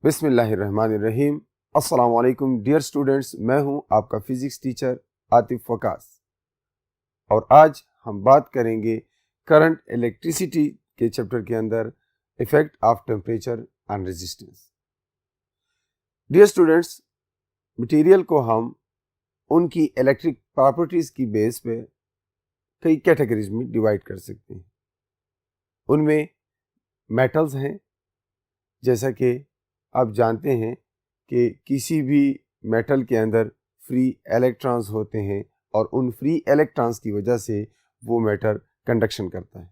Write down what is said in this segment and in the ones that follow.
बिस्मिल्लाहिर्रहमानिर्रहीम। अस्सलाम वालेकुम डियर स्टूडेंट्स, मैं हूं आपका फिजिक्स टीचर आतिफ वकास और आज हम बात करेंगे करंट इलेक्ट्रिसिटी के चैप्टर के अंदर effect of temperature and resistance. Dear students, material को हम उनकी इलेक्ट्रिक प्रॉपर्टीज की बेस पे कई कैटेगरीज में डिवाइड कर सकते हैं। उनमें मेटल्स हैं, जैसा कि आप जानते हैं कि किसी भी मेटल के अंदर फ्री इलेक्ट्रॉन्स होते हैं और उन फ्री इलेक्ट्रॉन्स की वजह से वो मेटल कंडक्शन करता है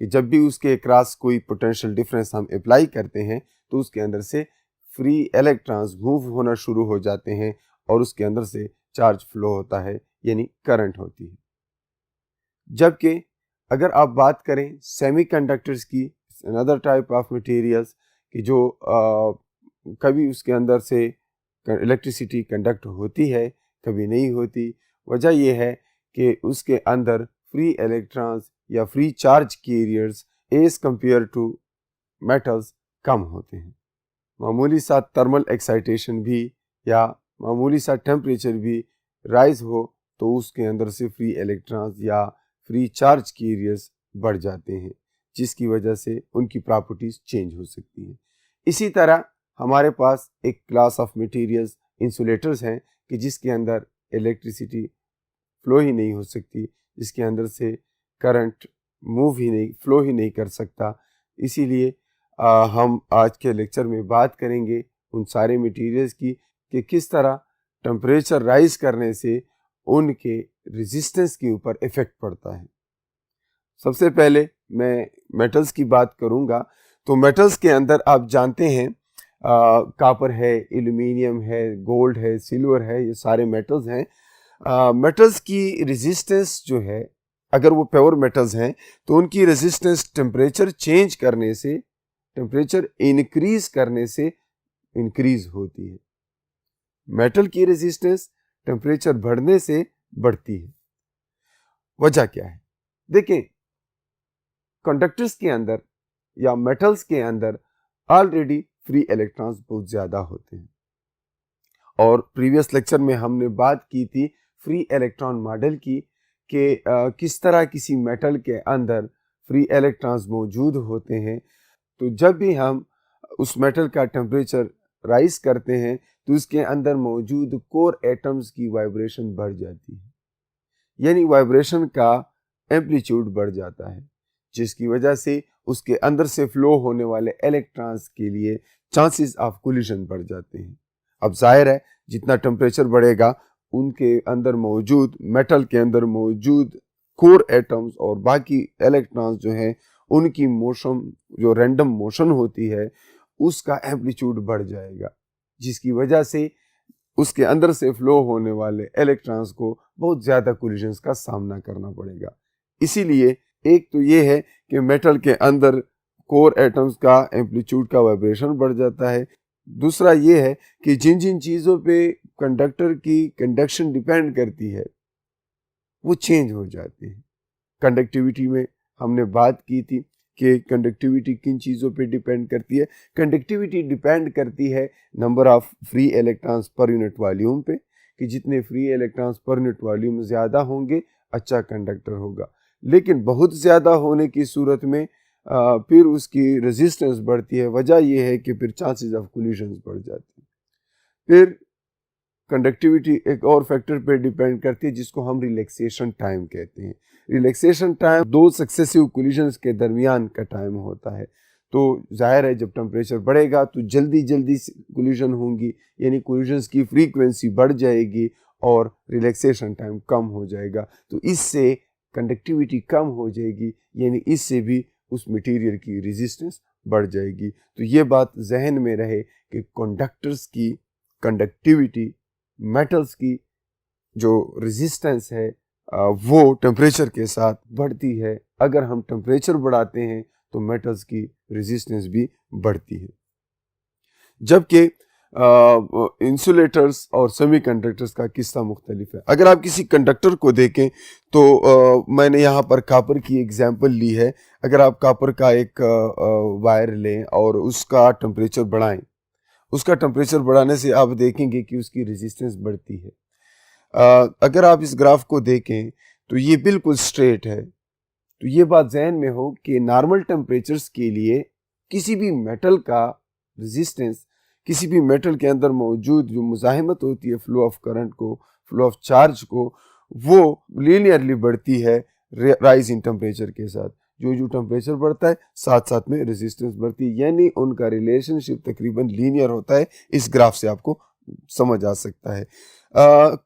कि जब भी उसके क्रॉस कोई पोटेंशियल डिफरेंस हम अप्लाई करते हैं तो उसके अंदर से फ्री इलेक्ट्रॉन्स मूव होना शुरू हो जाते हैं और उसके अंदर से चार्ज फ्लो होता है, यानी करंट होती है। जबकि अगर आप बात करें सेमीकंडक्टर्स की, अनदर टाइप ऑफ मटेरियल्स कि जो कभी उसके अंदर से इलेक्ट्रिसिटी कंडक्ट होती है, कभी नहीं होती। वजह यह है कि उसके अंदर फ्री इलेक्ट्रॉन्स या free charge carriers as compare to metals कम होते हैं। मामूली सा थर्मल एक्साइटेशन भी या मामूली सा टेम्परेचर भी राइज हो तो उसके अंदर से फ्री इलेक्ट्रॉन्स या फ्री चार्ज कैरियर्स बढ़ जाते हैं, जिसकी वजह से उनकी प्रॉपर्टीज चेंज हो सकती हैं। इसी तरह हमारे पास एक क्लास ऑफ मटेरियल्स इंसुलेटर्स हैं कि जिसके अंदर इलेक्ट्रिसिटी फ्लो ही नहीं हो सकती, जिसके अंदर से करंट फ्लो ही नहीं कर सकता। इसीलिए हम आज के लेक्चर में बात करेंगे उन सारे मटेरियल्स की कि किस तरह टेम्परेचर राइज करने से उनके रेजिस्टेंस के ऊपर इफेक्ट पड़ता है। सबसे पहले मैं मेटल्स की बात करूंगा। तो मेटल्स के अंदर आप जानते हैं कॉपर है, एल्यूमिनियम है, गोल्ड है, सिल्वर है, ये सारे मेटल्स हैं। मेटल्स की रेजिस्टेंस जो है, अगर वो प्योर मेटल्स हैं तो उनकी रेजिस्टेंस टेम्परेचर चेंज करने से, टेम्परेचर इंक्रीज करने से इंक्रीज होती है। मेटल की रेजिस्टेंस टेम्परेचर बढ़ने से बढ़ती है। वजह क्या है? देखें, कंडक्टर्स के अंदर या मेटल्स के अंदर ऑलरेडी फ्री इलेक्ट्रॉन्स बहुत ज़्यादा होते हैं और प्रीवियस लेक्चर में हमने बात की थी फ्री इलेक्ट्रॉन मॉडल की कि किस तरह किसी मेटल के अंदर फ्री इलेक्ट्रॉन्स मौजूद होते हैं। तो जब भी हम उस मेटल का टेम्परेचर राइज करते हैं तो उसके अंदर मौजूद कोर एटम्स की वाइब्रेशन बढ़ जाती है, यानी वाइब्रेशन का एम्पलीट्यूड बढ़ जाता है, जिसकी वजह से उसके अंदर से फ्लो होने वाले इलेक्ट्रॉन्स के लिए चांसेस ऑफ कोलिजन बढ़ जाते हैं। अब जाहिर है जितना टेम्परेचर बढ़ेगा उनके अंदर मौजूद, मेटल के अंदर मौजूद कोर एटम्स और बाकी इलेक्ट्रॉन्स जो हैं उनकी मोशन, जो रैंडम मोशन होती है, उसका एम्पलीट्यूड बढ़ जाएगा, जिसकी वजह से उसके अंदर से फ्लो होने वाले इलेक्ट्रॉन्स को बहुत ज़्यादा कोलिजन्स का सामना करना पड़ेगा। इसीलिए एक तो ये है कि मेटल के अंदर कोर एटम्स का एम्पलीट्यूड का वाइब्रेशन बढ़ जाता है। दूसरा ये है कि जिन जिन चीज़ों पे कंडक्टर की कंडक्शन डिपेंड करती है वो चेंज हो जाती है। कंडक्टिविटी में हमने बात की थी कि कंडक्टिविटी किन चीज़ों पे डिपेंड करती है। कंडक्टिविटी डिपेंड करती है number of free electrons per unit volume पे, कि जितने free electrons per unit volume ज़्यादा होंगे अच्छा कंडक्टर होगा, लेकिन बहुत ज़्यादा होने की सूरत में फिर उसकी रेजिस्टेंस बढ़ती है। वजह यह है कि फिर चांसेस ऑफ कोलिजन्स बढ़ जाते हैं। फिर कंडक्टिविटी एक और फैक्टर पे डिपेंड करती है जिसको हम रिलैक्सेशन टाइम कहते हैं। रिलैक्सेशन टाइम दो सक्सेसिव कोलिजन्स के दरमियान का टाइम होता है। तो जाहिर है जब टेम्परेचर बढ़ेगा तो जल्दी जल्दी कोलिजन होंगी, यानी कोलिजन्स की फ्रीक्वेंसी बढ़ जाएगी और रिलैक्सेशन टाइम कम हो जाएगा। तो इससे कंडक्टिविटी कम हो जाएगी, यानी इससे भी उस मटेरियल की रेजिस्टेंस बढ़ जाएगी। तो ये बात जहन में रहे कि कंडक्टर्स की कंडक्टिविटी, मेटल्स की जो रेजिस्टेंस है वो टेम्परेचर के साथ बढ़ती है। अगर हम टेम्परेचर बढ़ाते हैं तो मेटल्स की रेजिस्टेंस भी बढ़ती है। जबकि इंसुलेटर्स और सेमीकंडक्टर्स का किस्सा मुख्तलिफ है। अगर आप किसी कंडक्टर को देखें तो मैंने यहाँ पर कॉपर की एग्जांपल ली है। अगर आप कॉपर का एक वायर लें और उसका टेम्परेचर बढ़ाएं उसका टेम्परेचर बढ़ाने से आप देखेंगे कि उसकी रेजिस्टेंस बढ़ती है। अगर आप इस ग्राफ को देखें तो ये बिल्कुल स्ट्रेट है। तो ये बात जहन में हो कि नॉर्मल टेम्परेचर्स के लिए किसी भी मेटल का रेजिस्टेंस, किसी भी मेटल के अंदर मौजूद जो मुज़ाहिमत होती है फ्लो ऑफ करंट को, फ्लो ऑफ चार्ज को, वो लीनियरली बढ़ती है राइज इन टेम्परेचर के साथ। जो जो टेम्परेचर बढ़ता है साथ साथ में रेजिस्टेंस बढ़ती है, यानी उनका रिलेशनशिप तकरीबन लीनियर होता है। इस ग्राफ से आपको समझ आ सकता है।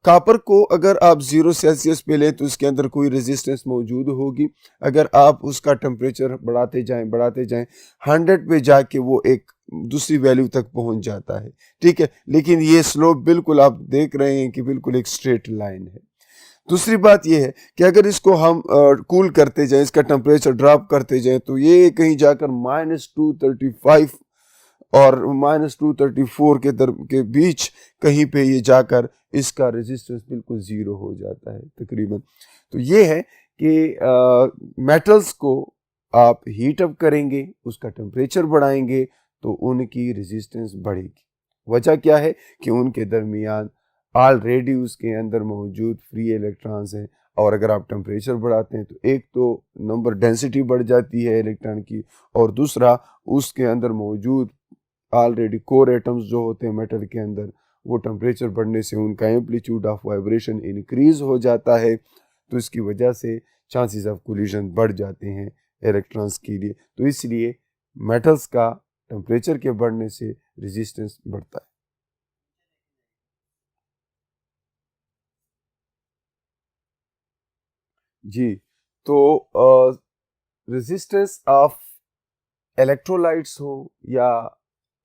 कापर को अगर आप 0 सेल्सियस पे लें तो उसके अंदर कोई रेजिस्टेंस मौजूद होगी। अगर आप उसका टेम्परेचर बढ़ाते जाएं 100 पे जाके वो एक दूसरी वैल्यू तक पहुंच जाता है, ठीक है। लेकिन ये स्लोप बिल्कुल आप देख रहे हैं कि बिल्कुल एक स्ट्रेट लाइन है। दूसरी बात यह है कि अगर इसको हम कूल करते जाएं, इसका टेम्परेचर ड्रॉप करते जाएं, तो ये कहीं जाकर -235 और -234 के बीच कहीं पे ये जाकर इसका रेजिस्टेंस बिल्कुल ज़ीरो हो जाता है तकरीबन। तो ये है कि मेटल्स को आप हीट अप करेंगे, उसका टेम्परेचर बढ़ाएंगे तो उनकी रेजिस्टेंस बढ़ेगी। वजह क्या है कि उनके दरमियान ऑलरेडी उसके अंदर मौजूद फ्री इलेक्ट्रॉन्स हैं, और अगर आप टेम्परेचर बढ़ाते हैं तो एक तो नंबर डेंसिटी बढ़ जाती है इलेक्ट्रॉन की, और दूसरा उसके अंदर मौजूद ऑलरेडी कोर एटम्स जो होते हैं मेटल के अंदर, वो टेम्परेचर बढ़ने से उनका एम्पलीट्यूड ऑफ वाइब्रेशन इंक्रीज हो जाता है। तो इसकी वजह से चांसेस ऑफ कोलिजन बढ़ जाते हैं इलेक्ट्रॉन्स के लिए। तो इसलिए मेटल्स का टेम्परेचर के बढ़ने से रेजिस्टेंस बढ़ता है। जी, तो रेजिस्टेंस ऑफ इलेक्ट्रोलाइट्स हो या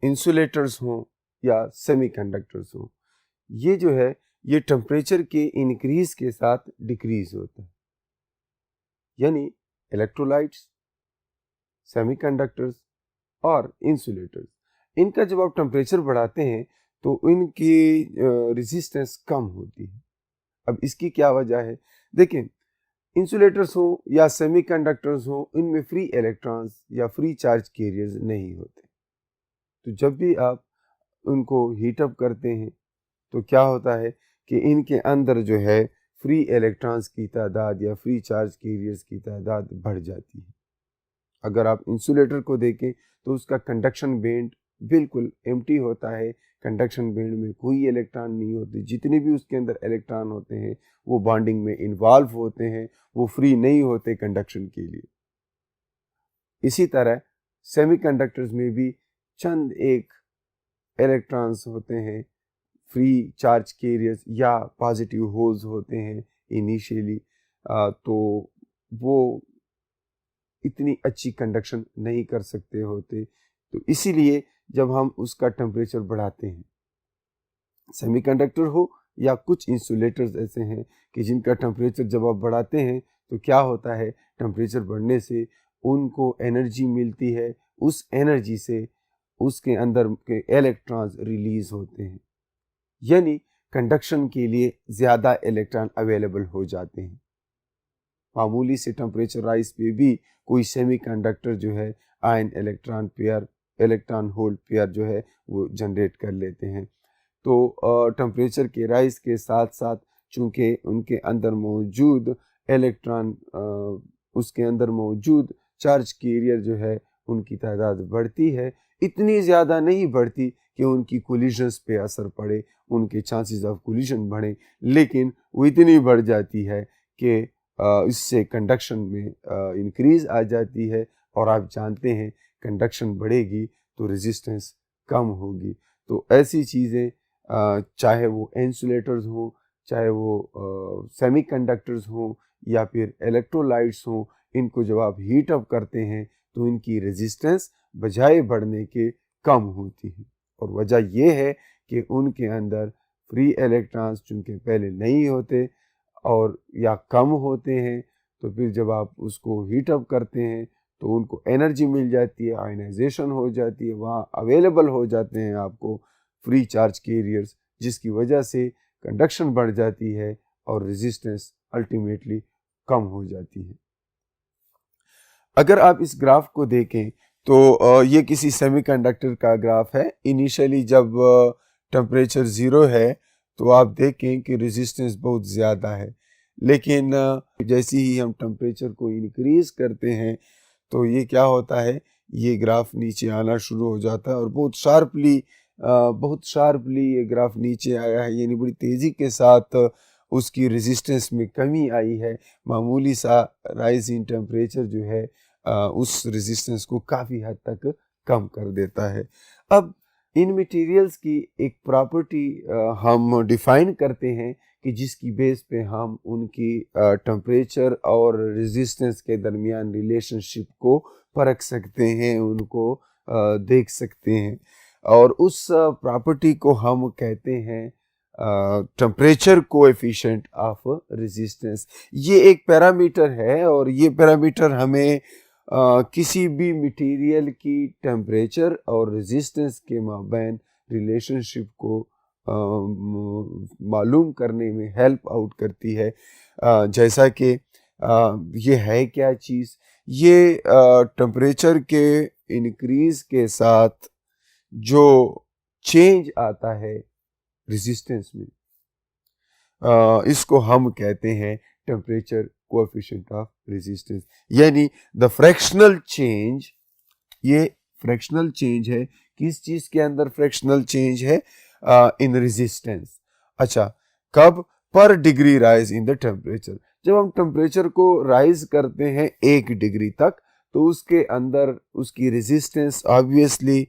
इंसुलेटर्स हो या सेमीकंडक्टर्स हो, ये जो है ये टेम्परेचर के इंक्रीज के साथ डिक्रीज होता है। यानी इलेक्ट्रोलाइट्स, सेमीकंडक्टर्स और इंसुलेटर्स, इनका जब आप टेम्परेचर बढ़ाते हैं तो इनकी रेजिस्टेंस कम होती है। अब इसकी क्या वजह है? देखें, इंसुलेटर्स हो या सेमीकंडक्टर्स हो, इनमें फ्री इलेक्ट्रॉन्स या फ्री चार्ज कैरियर्स नहीं होते। तो जब भी आप उनको हीट अप करते हैं तो क्या होता है कि इनके अंदर जो है फ्री इलेक्ट्रॉन्स की तादाद या फ्री चार्ज कैरियर्स की तादाद बढ़ जाती है। अगर आप इंसुलेटर को देखें तो उसका कंडक्शन बैंड बिल्कुल एम्प्टी होता है, कंडक्शन बैंड में कोई इलेक्ट्रॉन नहीं होते। जितने भी उसके अंदर इलेक्ट्रॉन होते हैं वो बॉन्डिंग में इन्वॉल्व होते हैं, वो फ्री नहीं होते कंडक्शन के लिए। इसी तरह सेमीकंडक्टर्स में भी चंद एक इलेक्ट्रॉन्स होते हैं, फ्री चार्ज कैरियर्स या पॉजिटिव होल्स होते हैं इनिशियली, तो वो इतनी अच्छी कंडक्शन नहीं कर सकते होते। तो इसीलिए जब हम उसका टेम्परेचर बढ़ाते हैं, सेमीकंडक्टर हो या कुछ इंसुलेटर्स ऐसे हैं कि जिनका टेम्परेचर जब आप बढ़ाते हैं तो क्या होता है, टेम्परेचर बढ़ने से उनको एनर्जी मिलती है, उस एनर्जी से उसके अंदर के इलेक्ट्रॉन्स रिलीज होते हैं, यानी कंडक्शन के लिए ज़्यादा इलेक्ट्रॉन अवेलेबल हो जाते हैं। मामूली से टेम्परेचर राइज पे भी कोई सेमीकंडक्टर जो है ion electron pair, electron hole pair जो है वो जनरेट कर लेते हैं। तो टेम्परेचर के राइज के साथ साथ चूँकि उनके अंदर मौजूद इलेक्ट्रॉन, उसके अंदर मौजूद चार्ज कैरियर जो है उनकी तादाद बढ़ती है। इतनी ज़्यादा नहीं बढ़ती कि उनकी कोलिजन्स पे असर पड़े, उनके चांसेस ऑफ कोलिजन बढ़े, लेकिन वो इतनी बढ़ जाती है कि इससे कंडक्शन में इंक्रीज आ जाती है। और आप जानते हैं कंडक्शन बढ़ेगी तो रेजिस्टेंस कम होगी। तो ऐसी चीज़ें, चाहे वो इंसुलेटर्स हों, चाहे वो सेमीकंडक्टर्स हों या फिर इलेक्ट्रोलाइट्स हों, इनको जब आप हीट अप करते हैं तो इनकी रेजिस्टेंस बजाय बढ़ने के कम होती है। और वजह यह है कि उनके अंदर फ्री इलेक्ट्रॉन्स चूँकि पहले नहीं होते और या कम होते हैं, तो फिर जब आप उसको हीट अप करते हैं तो उनको एनर्जी मिल जाती है, आयनाइजेशन हो जाती है, वहाँ अवेलेबल हो जाते हैं आपको फ्री चार्ज कैरियर्स, जिसकी वजह से कंडक्शन बढ़ जाती है और रेजिस्टेंस अल्टीमेटली कम हो जाती है। अगर आप इस ग्राफ को देखें तो ये किसी सेमीकंडक्टर का ग्राफ है। इनिशियली जब टेम्परेचर 0 है तो आप देखें कि रेजिस्टेंस बहुत ज़्यादा है, लेकिन जैसे ही हम टेम्परेचर को इंक्रीज करते हैं तो ये क्या होता है, ये ग्राफ नीचे आना शुरू हो जाता है और बहुत शार्पली ये ग्राफ नीचे आया है, यानी बड़ी तेज़ी के साथ उसकी रेजिस्टेंस में कमी आई है। मामूली सा राइज इन टेम्परेचर जो है उस रेजिस्टेंस को काफ़ी हद तक कम कर देता है। अब इन मटेरियल्स की एक प्रॉपर्टी हम डिफाइन करते हैं कि जिसकी बेस पे हम उनकी टेम्परेचर और रेजिस्टेंस के दरमियान रिलेशनशिप को परख सकते हैं, उनको देख सकते हैं, और उस प्रॉपर्टी को हम कहते हैं टेम्परेचर कोएफिशिएंट ऑफ रेजिस्टेंस। ये एक पैरामीटर है और ये पैरामीटर हमें किसी भी मटेरियल की टेम्परेचर और रेजिस्टेंस के माबैन रिलेशनशिप को मालूम करने में हेल्प आउट करती है। जैसा कि ये है क्या चीज़, ये टेम्परेचर के इंक्रीज के साथ जो चेंज आता है रेजिस्टेंस में, इसको हम कहते हैं टेम्परेचर कोएफिशिएंट ऑफ रेजिस्टेंस। यानी द फ्रैक्शनल चेंज, ये फ्रैक्शनल चेंज है। किस चीज़ के अंदर फ्रैक्शनल चेंज है? In resistance. अच्छा, कब? पर degree rise in the temperature. जब हम टेम्परेचर को राइज करते हैं 1 डिग्री तक तो उसके अंदर उसकी रेजिस्टेंस ऑब्वियसली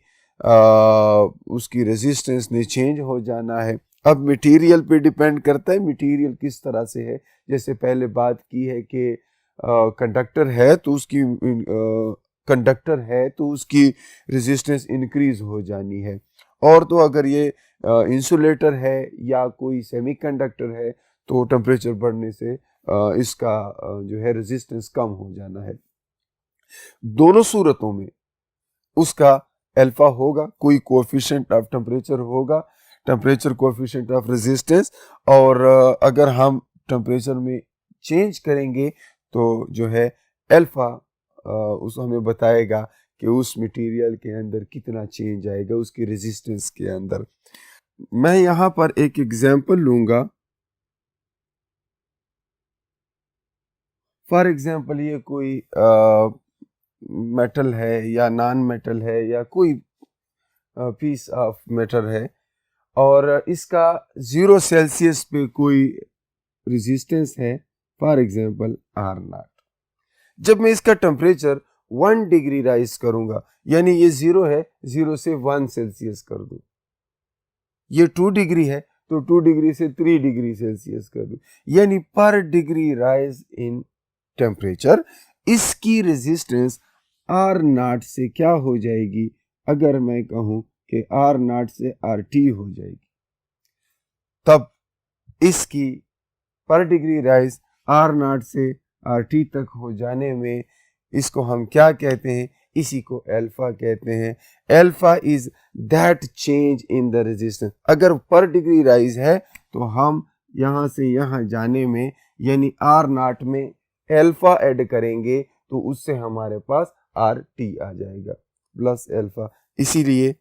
उसकी रेजिस्टेंस ने चेंज हो जाना है। अब मटेरियल पे डिपेंड करता है, मटेरियल किस तरह से है। जैसे पहले बात की है कि कंडक्टर है तो उसकी रेजिस्टेंस इंक्रीज हो जानी है, और तो अगर ये इंसुलेटर है या कोई सेमीकंडक्टर है तो टेम्परेचर बढ़ने से इसका जो है रेजिस्टेंस कम हो जाना है। दोनों सूरतों में उसका अल्फा होगा, कोई कोएफिशिएंट ऑफ टेम्परेचर होगा, टेम्परेचर कोएफिशिएंट ऑफ रेजिस्टेंस, और अगर हम टेम्परेचर में चेंज करेंगे तो जो है अल्फा उस हमें बताएगा कि उस मटेरियल के अंदर कितना चेंज आएगा उसकी रेजिस्टेंस के अंदर। मैं यहाँ पर एक एग्जांपल लूँगा। फॉर एग्जांपल ये कोई मेटल है या नॉन मेटल है या कोई पीस ऑफ मेटल है और इसका 0 सेल्सियस पे कोई रेजिस्टेंस है, फॉर एग्जांपल R0। जब मैं इसका टेम्परेचर 1 डिग्री राइज करूंगा, यानी ये 0 है, 0 से 1 सेल्सियस कर दूं, ये 2 डिग्री है तो 2 डिग्री से 3 डिग्री सेल्सियस कर दूं, यानी पर डिग्री राइज इन टेम्परेचर इसकी रेजिस्टेंस R0 से क्या हो जाएगी? अगर मैं कहूं कि R0 से RT हो जाएगी, तब इसकी पर डिग्री राइज R0 से RT तक हो जाने में इसको हम क्या कहते हैं? इसी को अल्फा कहते हैं। Alpha is that change in the resistance. अगर पर डिग्री राइज है तो हम यहाँ से यहाँ जाने में यानी R0 में अल्फा ऐड करेंगे तो उससे हमारे पास RT आ जाएगा प्लस अल्फा। इसीलिए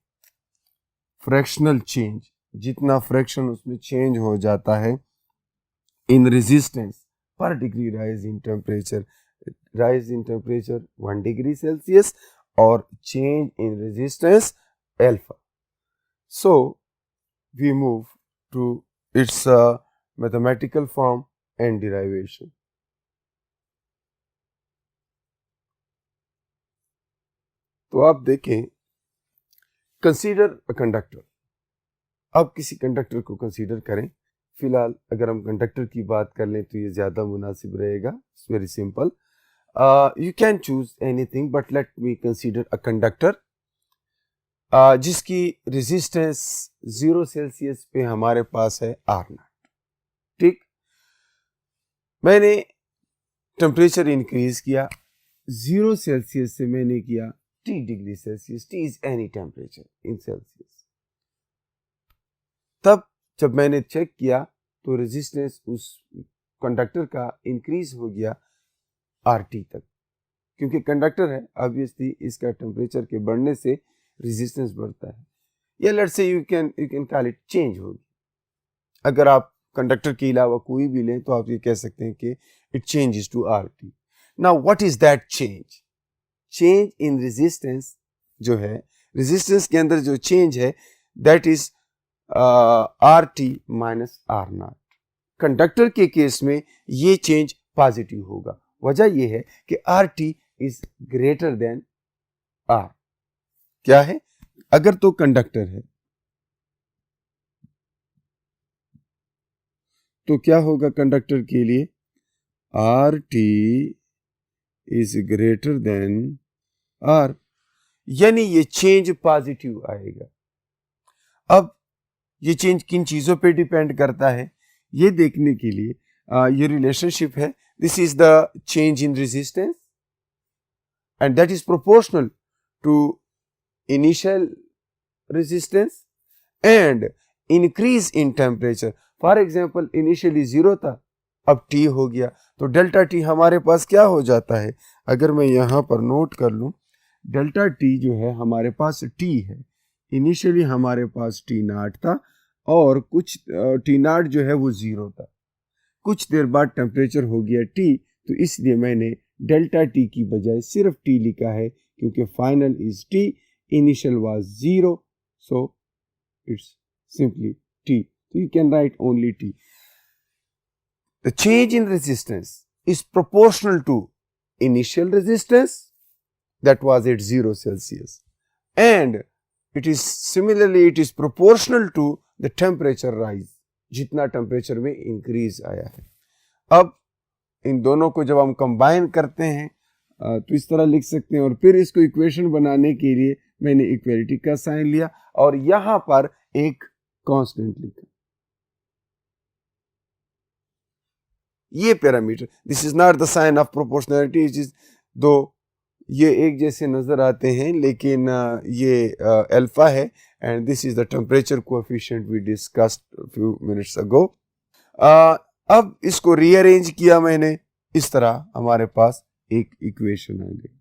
फ्रैक्शनल चेंज, जितना फ्रैक्शन उसमें चेंज हो जाता है in resistance per degree rise in temperature, 1 degree Celsius और change in resistance alpha. So we move to its mathematical form and derivation. तो आप देखें, कंसीडर अ कंडक्टर। अब किसी कंडक्टर को कंसीडर करें। फिलहाल अगर हम कंडक्टर की बात कर लें तो ये ज़्यादा मुनासिब रहेगा। It's very simple. You can choose anything, but let me consider a conductor जिसकी रेजिस्टेंस 0 सेल्सियस पे हमारे पास है R0। ठीक, मैंने टेम्परेचर इंक्रीज किया 0 सेल्सियस से मैंने किया T degree Celsius. T is any temperature in Celsius. तब जब मैंने चेक किया तो रेजिस्टेंस उस कंडक्टर का इंक्रीज हो गया RT तक, क्योंकि कंडक्टर है, ऑब्वियसली इसका टेम्परेचर के बढ़ने से रेजिस्टेंस बढ़ता है। या let's say you can call it change होगी। अगर आप कंडक्टर के अलावा कोई भी लें तो आप ये कह सकते हैं कि it changes to RT। Now what is that change? Change in resistance जो है, रेजिस्टेंस के अंदर जो चेंज है that is RT minus R0। Conductor के केस में ये चेंज पॉजिटिव होगा। वजह यह है कि RT is greater than R। क्या है? अगर तो कंडक्टर है तो क्या होगा कंडक्टर के लिए? RT is greater than R, यानी ये चेंज पॉजिटिव आएगा। अब ये चेंज किन चीजों पे डिपेंड करता है ये देखने के लिए ये रिलेशनशिप है। This is the change in resistance and that is proportional to initial resistance and increase in temperature. For example initially 0 था, अब T हो गया, तो डेल्टा T हमारे पास क्या हो जाता है? अगर मैं यहां पर नोट कर लूं, डेल्टा T जो है हमारे पास T है। इनिशियली हमारे पास T0 था और कुछ T0 जो है वो 0 था। कुछ देर बाद टेम्परेचर हो गया T, तो इसलिए मैंने डेल्टा T की बजाय सिर्फ T लिखा है, क्योंकि final is T, initial was 0, so it's simply T। So you can write only T. The change in resistance is proportional to initial resistance that was at 0 Celsius, and it is proportional to the temperature rise, जितना temperature में increase आया है। अब इन दोनों को जब हम combine करते हैं तो इस तरह लिख सकते हैं, और फिर इसको इक्वेशन बनाने के लिए मैंने इक्वालिटी का साइन लिया और यहां पर एक कांस्टेंट लिखा। ये parameter, this is not the sign of proportionality, दो ये एक जैसे नजर आते हैं लेकिन ये अल्फा है and this is the temperature coefficient we discussed few minutes ago. अब इसको रीअरेंज किया मैंने, इस तरह हमारे पास एक इक्वेशन आ गई।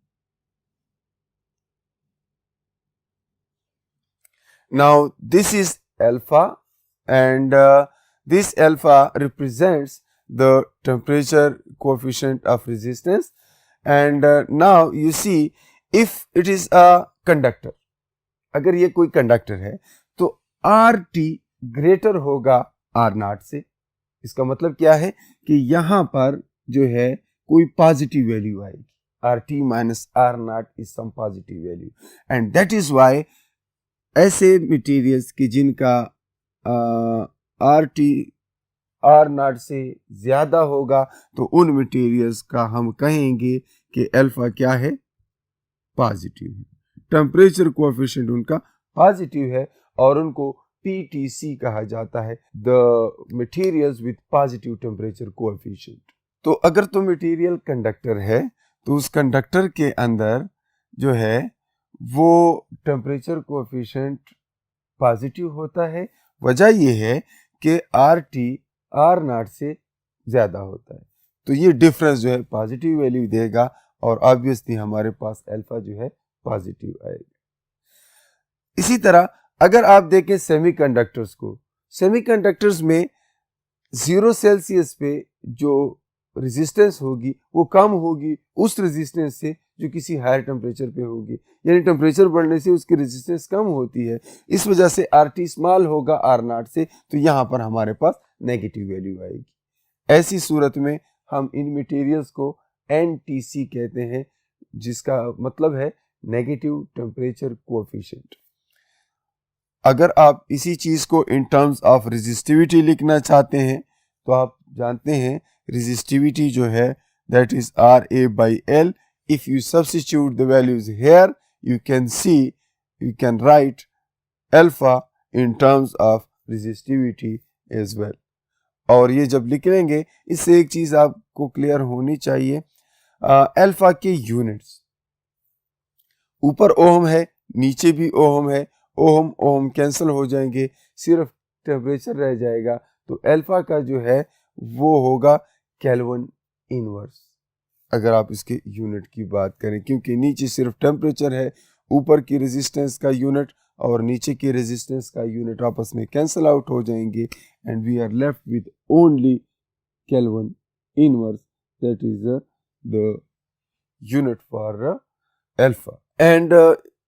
Now this is alpha and this alpha represents the temperature coefficient of resistance, and now you see if it is a conductor, अगर ये कोई कंडक्टर है तो RT ग्रेटर होगा R0 से। इसका मतलब क्या है कि यहां पर जो है कोई पॉजिटिव वैल्यू आएगी, RT minus R0 is some positive value, and that is why ऐसे मटेरियल्स की जिनका RT R0 से ज्यादा होगा तो उन मटेरियल्स का हम कहेंगे कि अल्फा क्या है? पॉजिटिव है। टेम्परेचर कोएफिशिएंट उनका पॉजिटिव है और उनको PTC कहा जाता है, the materials with positive temperature coefficient. तो अगर तो मटेरियल कंडक्टर है तो उस कंडक्टर के अंदर जो है वो टेम्परेचर कोएफिशिएंट पॉजिटिव होता है। वजह यह है कि RT R0 से ज्यादा होता है, तो ये डिफरेंस जो है पॉजिटिव वैल्यू देगा और ऑब्वियसली हमारे पास अल्फा जो है पॉजिटिव आएगा। इसी तरह अगर आप देखें सेमीकंडक्टर्स को, सेमीकंडक्टर्स में 0 सेल्सियस पे जो रेजिस्टेंस होगी वो कम होगी उस रेजिस्टेंस से जो किसी हायर टेम्परेचर पे होगी, यानी टेम्परेचर बढ़ने से उसकी रेजिस्टेंस कम होती है। इस वजह से RT स्मॉल होगा R0 से, तो यहाँ पर हमारे पास नेगेटिव वैल्यू आएगी। ऐसी सूरत में हम इन मटेरियल्स को NTC कहते हैं, जिसका मतलब है नेगेटिव टेम्परेचर कोएफिशिएंट। अगर आप इसी चीज को इन टर्म्स ऑफ रेजिस्टिविटी लिखना चाहते हैं तो आप जानते हैं रेजिस्टिविटी जो है that is RA/L। if you substitute the values here you can see, you can write alpha in terms of resistivity as well। और ये जब लिख लेंगे इससे एक चीज आपको क्लियर होनी चाहिए, अल्फा के यूनिट्स ऊपर ओम है नीचे भी ओम है, ओम ओम कैंसिल हो जाएंगे, सिर्फ टेम्परेचर रह जाएगा, तो अल्फा का जो है वो होगा केल्विन इनवर्स। अगर आप इसके यूनिट की बात करें, क्योंकि नीचे सिर्फ टेम्परेचर है, ऊपर की रेजिस्टेंस का यूनिट और नीचे की रेजिस्टेंस का यूनिट आपस में कैंसल आउट हो जाएंगे and we are left with only kelvin inverse, that is the unit for alpha. And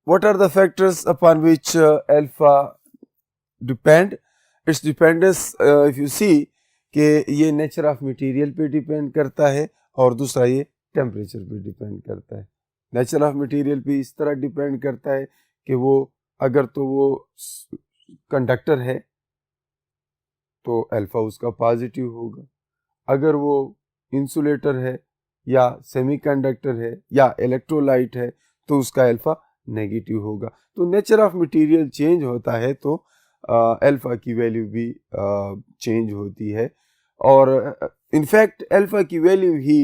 what are the factors upon which alpha depend? Its dependence, if you see, कि ये nature of material पे depend करता है और दूसरा ये temperature पे depend करता है। नेचर ऑफ मटेरियल पे इस तरह डिपेंड करता है कि वो अगर तो वो कंडक्टर है तो अल्फा उसका पॉजिटिव होगा, अगर वो इंसुलेटर है या सेमीकंडक्टर है या इलेक्ट्रोलाइट है तो उसका अल्फा नेगेटिव होगा। तो नेचर ऑफ मटेरियल चेंज होता है तो अल्फा की वैल्यू भी चेंज होती है और इनफैक्ट अल्फा की वैल्यू ही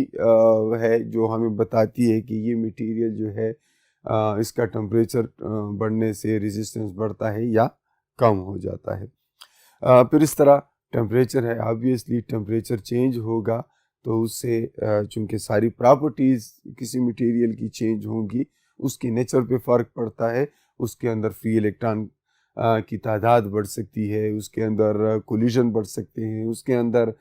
है जो हमें बताती है कि ये मटेरियल जो है इसका टेम्परेचर बढ़ने से रेजिस्टेंस बढ़ता है या कम हो जाता है। फिर इस तरह टेम्परेचर है, ऑब्वियसली टेम्परेचर चेंज होगा तो उससे चूँकि सारी प्रॉपर्टीज़ किसी मटेरियल की चेंज होंगी, उसके नेचर पे फ़र्क पड़ता है, उसके अंदर फ्री इलेक्ट्रॉन की तादाद बढ़ सकती है, उसके अंदर कोलिजन बढ़ सकते हैं, उसके अंदर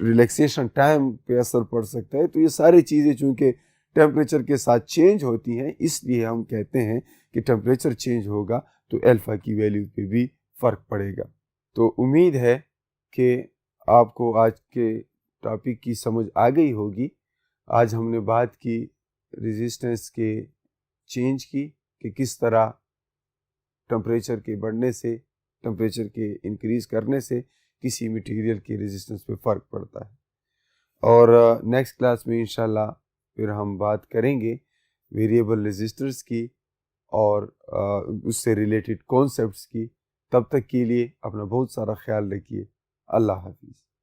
रिलैक्सेशन टाइम पे असर पड़ सकता है। तो ये सारी चीज़ें चूँकि टेम्परेचर के साथ चेंज होती हैं, इसलिए हम कहते हैं कि टेम्परेचर चेंज होगा तो अल्फा की वैल्यू पे भी फ़र्क पड़ेगा। तो उम्मीद है कि आपको आज के टॉपिक की समझ आ गई होगी। आज हमने बात की रेजिस्टेंस के चेंज की कि किस तरह टेम्परेचर के बढ़ने से, टेम्परेचर के इंक्रीज करने से किसी मटेरियल के रेजिस्टेंस पे फ़र्क पड़ता है। और नेक्स्ट क्लास में इंशाल्लाह फिर हम बात करेंगे वेरिएबल रेजिस्टर्स की और उससे रिलेटेड कॉन्सेप्ट्स की। तब तक के लिए अपना बहुत सारा ख्याल रखिए। अल्लाह हाफिज़।